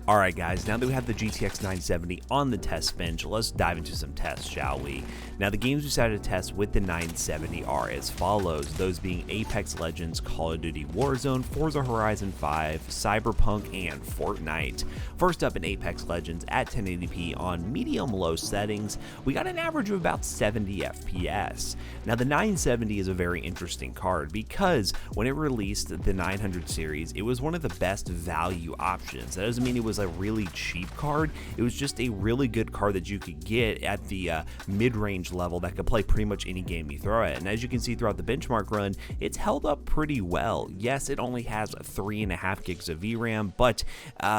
Alright guys, now that we have the GTX 970 on the test bench, let's dive into some tests, shall we? Now the games we decided to test with the 970 are as follows, those being Apex Legends, Call of Duty Warzone, Forza Horizon 5, Cyberpunk, and Fortnite. First up in Apex Legends at 1080p on medium-low settings, we got an average of about 70 FPS. Now the 970 is a very interesting card because when it released the 900 series, it was one of the best value options. That doesn't mean it was a really cheap card, it was just a really good card that you could get at the mid-range level that could play pretty much any game you throw at. And as you can see throughout the benchmark run, it's held up pretty well. Yes, it only has 3.5 gigs of VRAM, but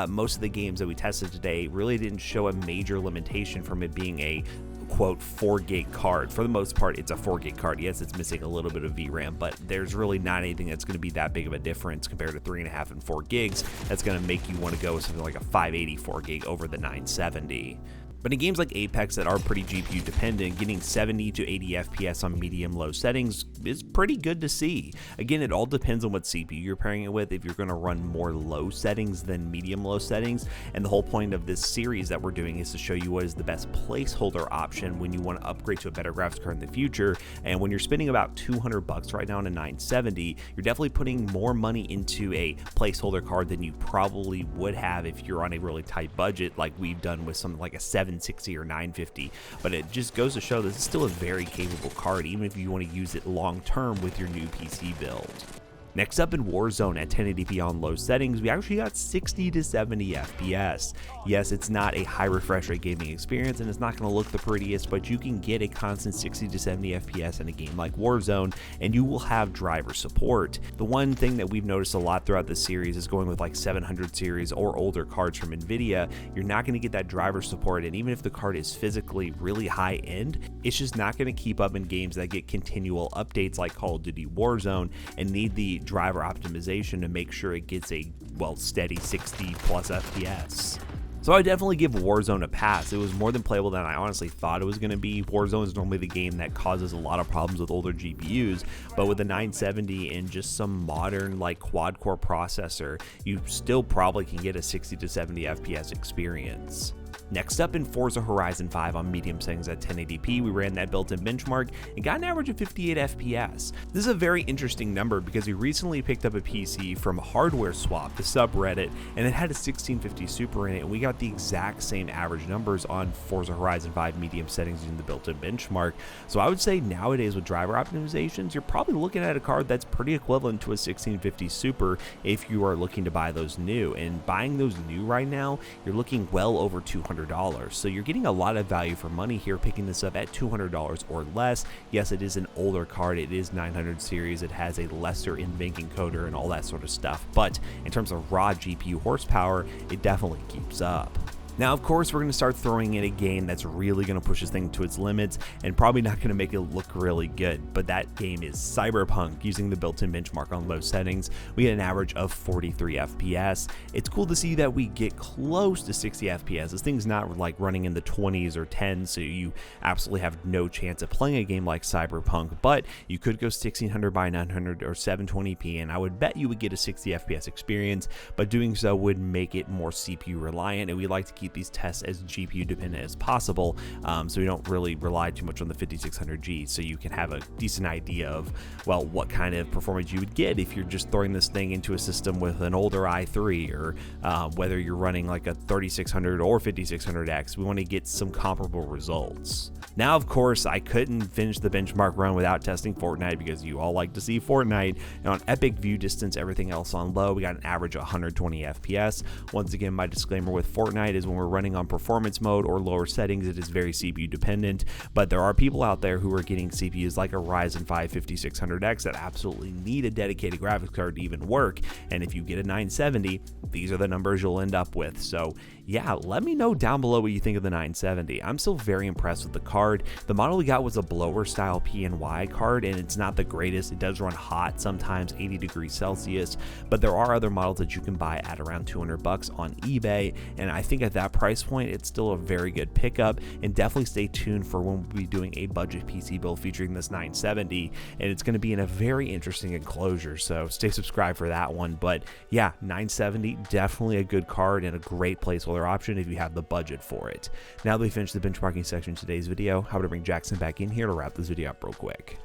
most of the games that we tested today really didn't show a major limitation from it being a quote 4 gig card. For the most part, it's a 4 gig card. Yes, it's missing a little bit of VRAM, but there's really not anything that's going to be that big of a difference compared to 3.5 and 4 gigs that's going to make you want to go with something like a 584 gig over the 970. But in games like Apex that are pretty GPU dependent, getting 70 to 80 FPS on medium-low settings is pretty good to see. Again, it all depends on what CPU you're pairing it with, if you're going to run more low settings than medium-low settings. And the whole point of this series that we're doing is to show you what is the best placeholder option when you want to upgrade to a better graphics card in the future. And when you're spending about $200 right now on a 970, you're definitely putting more money into a placeholder card than you probably would have if you're on a really tight budget like we've done with something like a 760 or 950, but it just goes to show this is still a very capable card even if you want to use it long term with your new PC build. Next up in Warzone at 1080p on low settings, we actually got 60 to 70 FPS. Yes, it's not a high refresh rate gaming experience and it's not going to look the prettiest, but you can get a constant 60 to 70 FPS in a game like Warzone and you will have driver support. The one thing that we've noticed a lot throughout this series is going with like 700 series or older cards from Nvidia, you're not going to get that driver support, and even if the card is physically really high end, it's just not going to keep up in games that get continual updates like Call of Duty Warzone and need the driver optimization to make sure it gets a steady 60 plus FPS. So I definitely give Warzone a pass. It was more than playable than I honestly thought it was going to be. Warzone is normally the game that causes a lot of problems with older GPUs, but with the 970 and just some modern like quad core processor, you still probably can get a 60 to 70 FPS experience. Next up in Forza Horizon 5 on medium settings at 1080p, we ran that built-in benchmark and got an average of 58 FPS. This is a very interesting number because we recently picked up a PC from Hardware Swap, the subreddit, and it had a 1650 Super in it, and we got the exact same average numbers on Forza Horizon 5 medium settings using the built-in benchmark. So I would say nowadays with driver optimizations, you're probably looking at a card that's pretty equivalent to a 1650 Super if you are looking to buy those new. And buying those new right now, you're looking well over $200. So you're getting a lot of value for money here picking this up at $200 or less. Yes, it is an older card, it is 900 series, it has a lesser in-bank encoder and all that sort of stuff, but in terms of raw GPU horsepower, it definitely keeps up. Now, of course, we're going to start throwing in a game that's really going to push this thing to its limits and probably not going to make it look really good, but that game is Cyberpunk. Using the built-in benchmark on low settings, we get an average of 43 FPS. It's cool to see that we get close to 60 FPS. This thing's not like running in the 20s or 10s, so you absolutely have no chance of playing a game like Cyberpunk, but you could go 1600 by 900 or 720p, and I would bet you would get a 60 FPS experience, but doing so would make it more CPU reliant, and we like to keep these tests as GPU dependent as possible, so we don't really rely too much on the 5600G, so you can have a decent idea of, well, what kind of performance you would get if you're just throwing this thing into a system with an older i3, or whether you're running like a 3600 or 5600X. We want to get some comparable results. Now, of course, I couldn't finish the benchmark run without testing Fortnite because you all like to see Fortnite. And on epic view distance, everything else on low, we got an average of 120 FPS. Once again, my disclaimer with Fortnite is when we're running on performance mode or lower settings, it is very CPU dependent, but there are people out there who are getting CPUs like a Ryzen 5600X that absolutely need a dedicated graphics card to even work, and if you get a 970, these are the numbers you'll end up with. So yeah, let me know down below what you think of the 970. I'm still very impressed with the card. The model we got was a blower style PNY card, and it's not the greatest. It does run hot, sometimes 80 degrees Celsius, but there are other models that you can buy at around $200 on eBay, and I think at that that price point, it's still a very good pickup, and definitely stay tuned for when we'll be doing a budget PC build featuring this 970, and it's going to be in a very interesting enclosure, so stay subscribed for that one. But yeah, 970, definitely a good card and a great placeholder option if you have the budget for it. Now that we finished the benchmarking section of today's video, how to bring Jackson back in here to wrap this video up real quick.